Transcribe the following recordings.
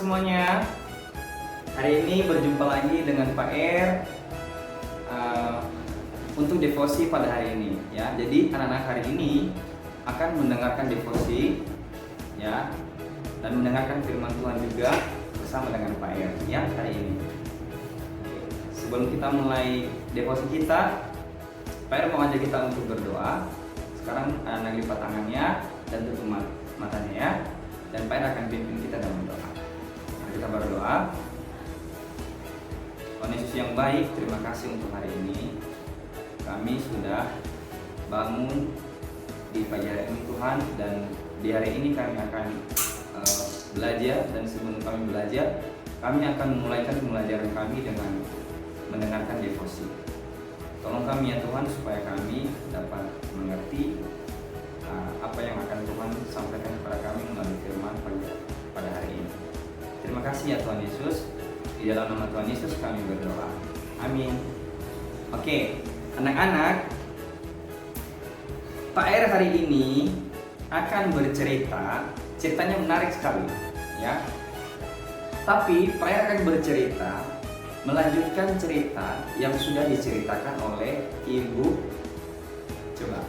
semuanya. Hari ini berjumpa lagi dengan Pak Er untuk devosi pada hari ini ya. Jadi anak-anak hari ini akan mendengarkan devosi ya, dan mendengarkan firman Tuhan juga bersama dengan Pak Er ya hari ini. Sebelum kita mulai devosi kita, Pak Er mau ajak kita untuk berdoa. Sekarang anak lipat tangannya dan tutup matanya ya. Dan Pak Er akan pimpin kita dalam doa. Mari kita berdoa. Tuhan Yesus yang baik, terima kasih untuk hari ini. Kami sudah bangun di pagi hari ini Tuhan, dan di hari ini kami akan belajar, dan sebelum kami belajar, kami akan memulaikan pembelajaran kami dengan mendengarkan devosi. Tolong kami ya Tuhan, supaya kami dapat mengerti apa yang akan Tuhan sampaikan kepada kami melalui firman pada hari ini. Terima kasih ya Tuhan Yesus. Di dalam nama Tuhan Yesus kami berdoa. Amin. Oke, anak-anak, Pak Er hari ini akan bercerita. Ceritanya menarik sekali ya. Tapi Pak Er akan bercerita, melanjutkan cerita yang sudah diceritakan oleh Ibu. Coba,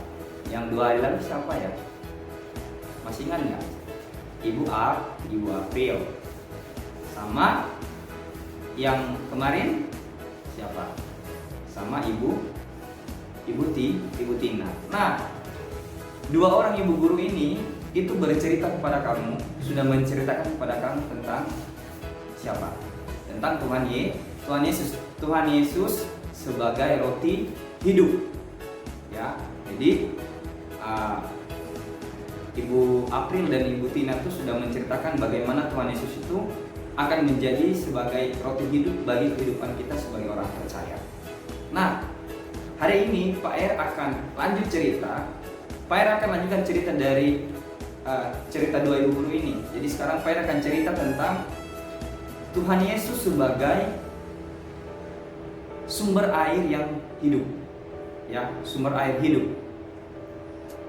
yang 2 hari lalu siapa ya? Masih ingat nggak? Ibu April. Sama yang kemarin siapa? Sama Ibu Tina. Nah, 2 orang ibu guru ini itu bercerita kepada kamu, sudah menceritakan kepada kamu tentang siapa? Tentang Tuhan Yesus. Tuhan Yesus sebagai roti hidup. Ya, jadi Ibu April dan Ibu Tina itu sudah menceritakan bagaimana Tuhan Yesus itu akan menjadi sebagai roti hidup bagi kehidupan kita sebagai orang percaya. Nah, hari ini Pak Er akan lanjut cerita. Pak Er akan lanjutkan cerita dari cerita 2 ibu guru ini. Jadi sekarang Pak Er akan cerita tentang Tuhan Yesus sebagai sumber air yang hidup. Ya, sumber air hidup.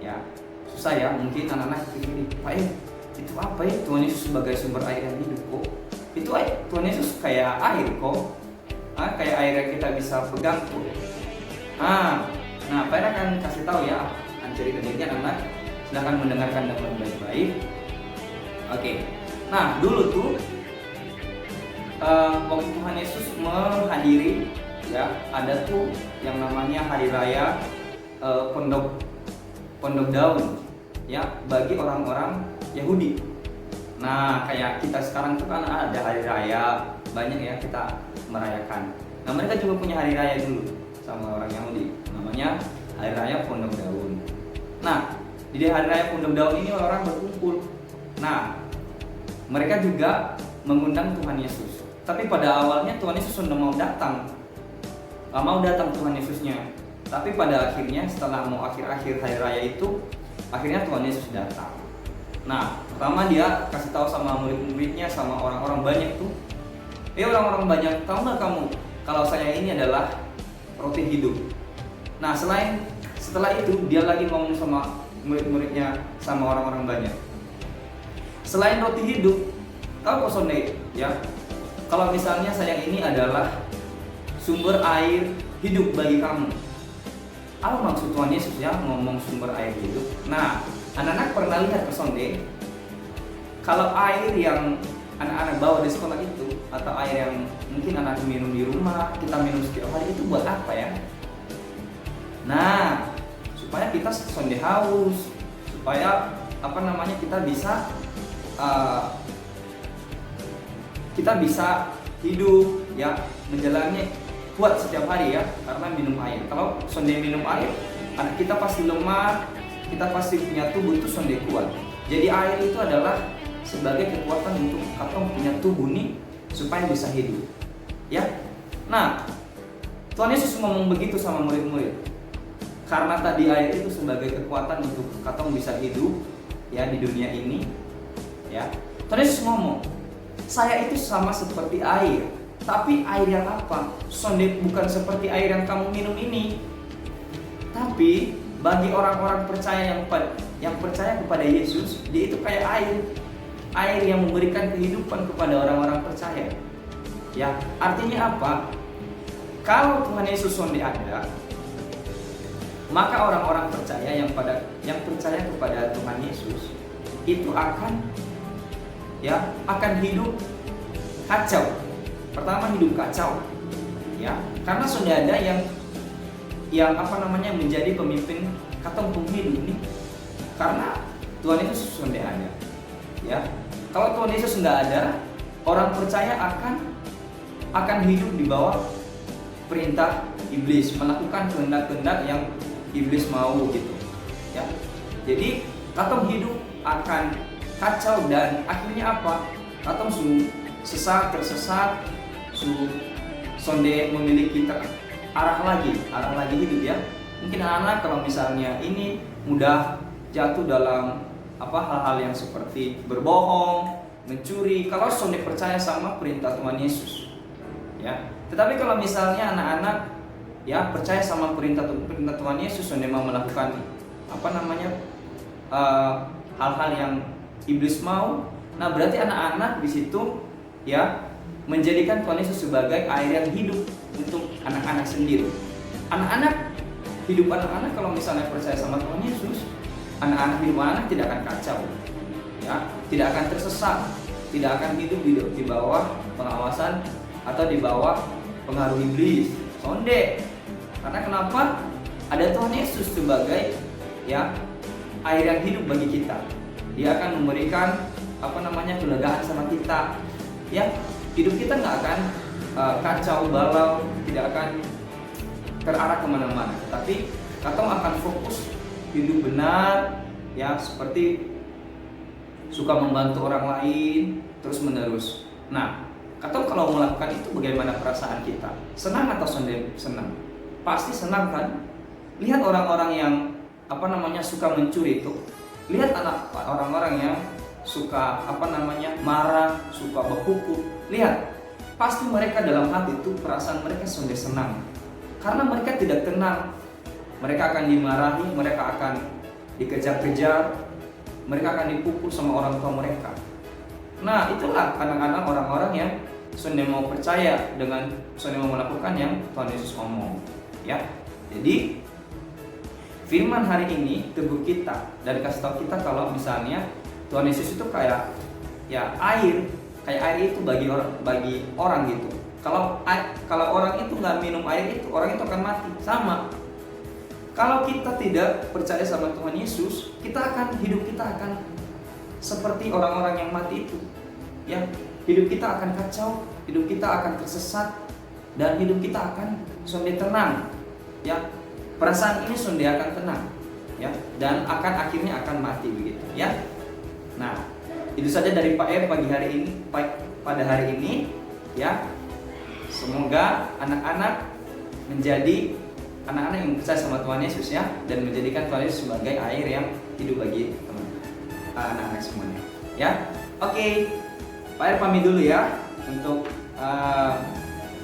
Ya, susah ya, mungkin anak-anak pikir, Pak Er, itu apa ya Tuhan Yesus sebagai sumber air yang hidup kok? Itu Tuhan Yesus kayak air kok? Kayak air yang kita bisa pegang kok? Nah, Pak Er akan kasih tahu ya cerita ini, anak-anak silahkan mendengarkan dengan baik-baik. Oke, nah dulu tuh waktu Tuhan Yesus menghadiri ya, ada tuh yang namanya hari raya pondok daun ya, bagi orang-orang Yahudi. Nah, kayak kita sekarang tuh kan ada hari raya banyak ya, kita merayakan. Nah, mereka juga punya hari raya dulu sama orang Yahudi, namanya hari raya pondok daun. Nah, di hari raya pondok daun ini orang berkumpul. Nah, mereka juga mengundang Tuhan Yesus. Tapi pada awalnya Tuhan Yesus sudah mau datang Tuhan Yesusnya. Tapi pada akhirnya setelah mau akhir-akhir hari raya itu, akhirnya Tuhan Yesus datang. Nah, pertama dia kasih tahu sama murid-muridnya, sama orang-orang banyak tuh. Orang-orang banyak, tahu nggak kamu kalau saya ini adalah roti hidup? Nah, setelah itu dia lagi ngomong sama murid-muridnya, sama orang-orang banyak. Selain roti hidup, tahu kok sonde ya? Kalau misalnya saya ini adalah sumber air hidup bagi kamu. Apa maksud Tuhan Yesus ya ngomong sumber air hidup? Nah, anak-anak pernah lihat ke sonde? Kalau air yang anak-anak bawa di sekolah itu, atau air yang mungkin anak minum di rumah, kita minum setiap hari, itu buat apa ya? Nah, supaya kita sonde haus, supaya kita bisa hidup ya, menjalani kuat setiap hari ya, karena minum air. Kalau sonde minum air, kita pasti lemah, kita pasti punya tubuh itu sonde kuat. Jadi air itu adalah sebagai kekuatan untuk katong punya tubuh nih supaya bisa hidup. Ya. Nah, Tuhan Yesus ngomong begitu sama murid-murid. Karena tadi air itu sebagai kekuatan untuk katong bisa hidup ya di dunia ini. Ya. Tuhan Yesus ngomong, saya itu sama seperti air. Tapi air yang apa? Sonde bukan seperti air yang kamu minum ini. Tapi bagi orang-orang percaya yang percaya kepada Yesus, dia itu kayak air. air yang memberikan kehidupan kepada orang-orang percaya. Ya, artinya apa? Kalau Tuhan Yesus sonde ada, maka orang-orang percaya yang percaya kepada Tuhan Yesus itu akan hidup kacau. Pertama, hidup kacau, ya, karena sudah ada yang menjadi pemimpin katong hidup ini, karena Tuhan Yesus sudah ada, ya. Kalau Tuhan Yesus nggak ada, orang percaya akan hidup di bawah perintah iblis, melakukan kehendak-kehendak yang iblis mau gitu, ya. Jadi katong hidup akan kacau dan akhirnya apa? Katong tersesat, sonde memiliki arah lagi hidup, ya. Mungkin anak-anak kalau misalnya ini mudah jatuh dalam hal-hal yang seperti berbohong, mencuri, kalau sonde percaya sama perintah Tuhan Yesus, ya. Tetapi kalau misalnya anak-anak percaya sama perintah Tuhan Yesus, sonde mau melakukan hal-hal yang iblis mau, nah berarti anak-anak di situ menjadikan Tuhan Yesus sebagai air yang hidup untuk anak-anak sendiri. Hidup anak-anak kalau misalnya percaya sama Tuhan Yesus, hidup anak tidak akan kacau, ya, tidak akan tersesat, tidak akan hidup di bawah pengawasan atau di bawah pengaruh iblis. Sonde. Karena kenapa? Ada Tuhan Yesus sebagai air yang hidup bagi kita. Dia akan memberikan kelegaan sama kita. Ya, hidup kita nggak akan kacau balau, tidak akan terarah kemana-mana. Tapi katong akan fokus hidup benar, ya, seperti suka membantu orang lain terus menerus. Nah, katong kalau melakukan itu bagaimana perasaan kita? Senang atau senang? Pasti senang kan? Lihat orang-orang yang suka mencuri itu. Lihat orang-orang yang suka marah, suka berpukul. Lihat, pasti mereka dalam hati itu perasaan mereka senang. Karena mereka tidak tenang. Mereka akan dimarahi, mereka akan dikejar-kejar, mereka akan dipukul sama orang tua mereka. Nah, itulah anak-anak orang-orang yang sonde mau percaya dengan sonde mau melakukan yang Tuhan Yesus ngomong, ya. Jadi firman hari ini teguh kita dan kasih tahu kita kalau misalnya Tuhan Yesus itu kayak air itu bagi orang gitu. Kalau orang itu nggak minum air itu, orang itu akan mati. Sama. Kalau kita tidak percaya sama Tuhan Yesus, hidup kita akan seperti orang-orang yang mati itu. Ya, hidup kita akan kacau, hidup kita akan tersesat, dan hidup kita akan sonde tenang. Ya, perasaan ini sonde akan tenang, ya, dan akhirnya akan mati begitu, ya. Nah, itu saja dari Pak pada hari ini, ya. Semoga anak-anak menjadi anak-anak yang percaya sama Tuhan Yesus, ya, dan menjadikan Tuhan Yesus sebagai air yang hidup bagi anak-anak semuanya, ya. Oke, Pak pamit dulu ya untuk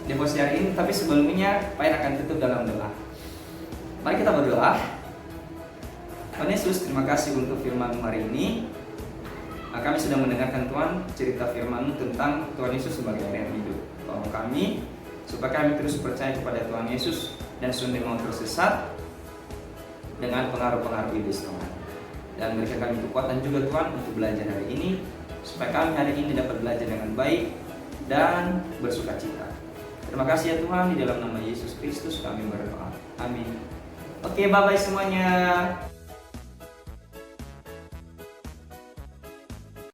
devosi hari ini, tapi sebelumnya Pak akan tutup dalam doa. Mari kita berdoa. Tuhan Yesus, terima kasih untuk firman hari ini. Kami sudah mendengarkan Tuhan cerita firman tentang Tuhan Yesus sebagai air yang hidup. Tolong kami supaya kami terus percaya kepada Tuhan Yesus dan sonde mau tersesat dengan pengaruh-pengaruh iblis, Tuhan. Dan berikan kami kekuatan juga Tuhan untuk belajar hari ini, supaya kami hari ini dapat belajar dengan baik dan bersukacita. Terima kasih ya Tuhan, di dalam nama Yesus Kristus kami berdoa. Amin. Oke, bye-bye semuanya.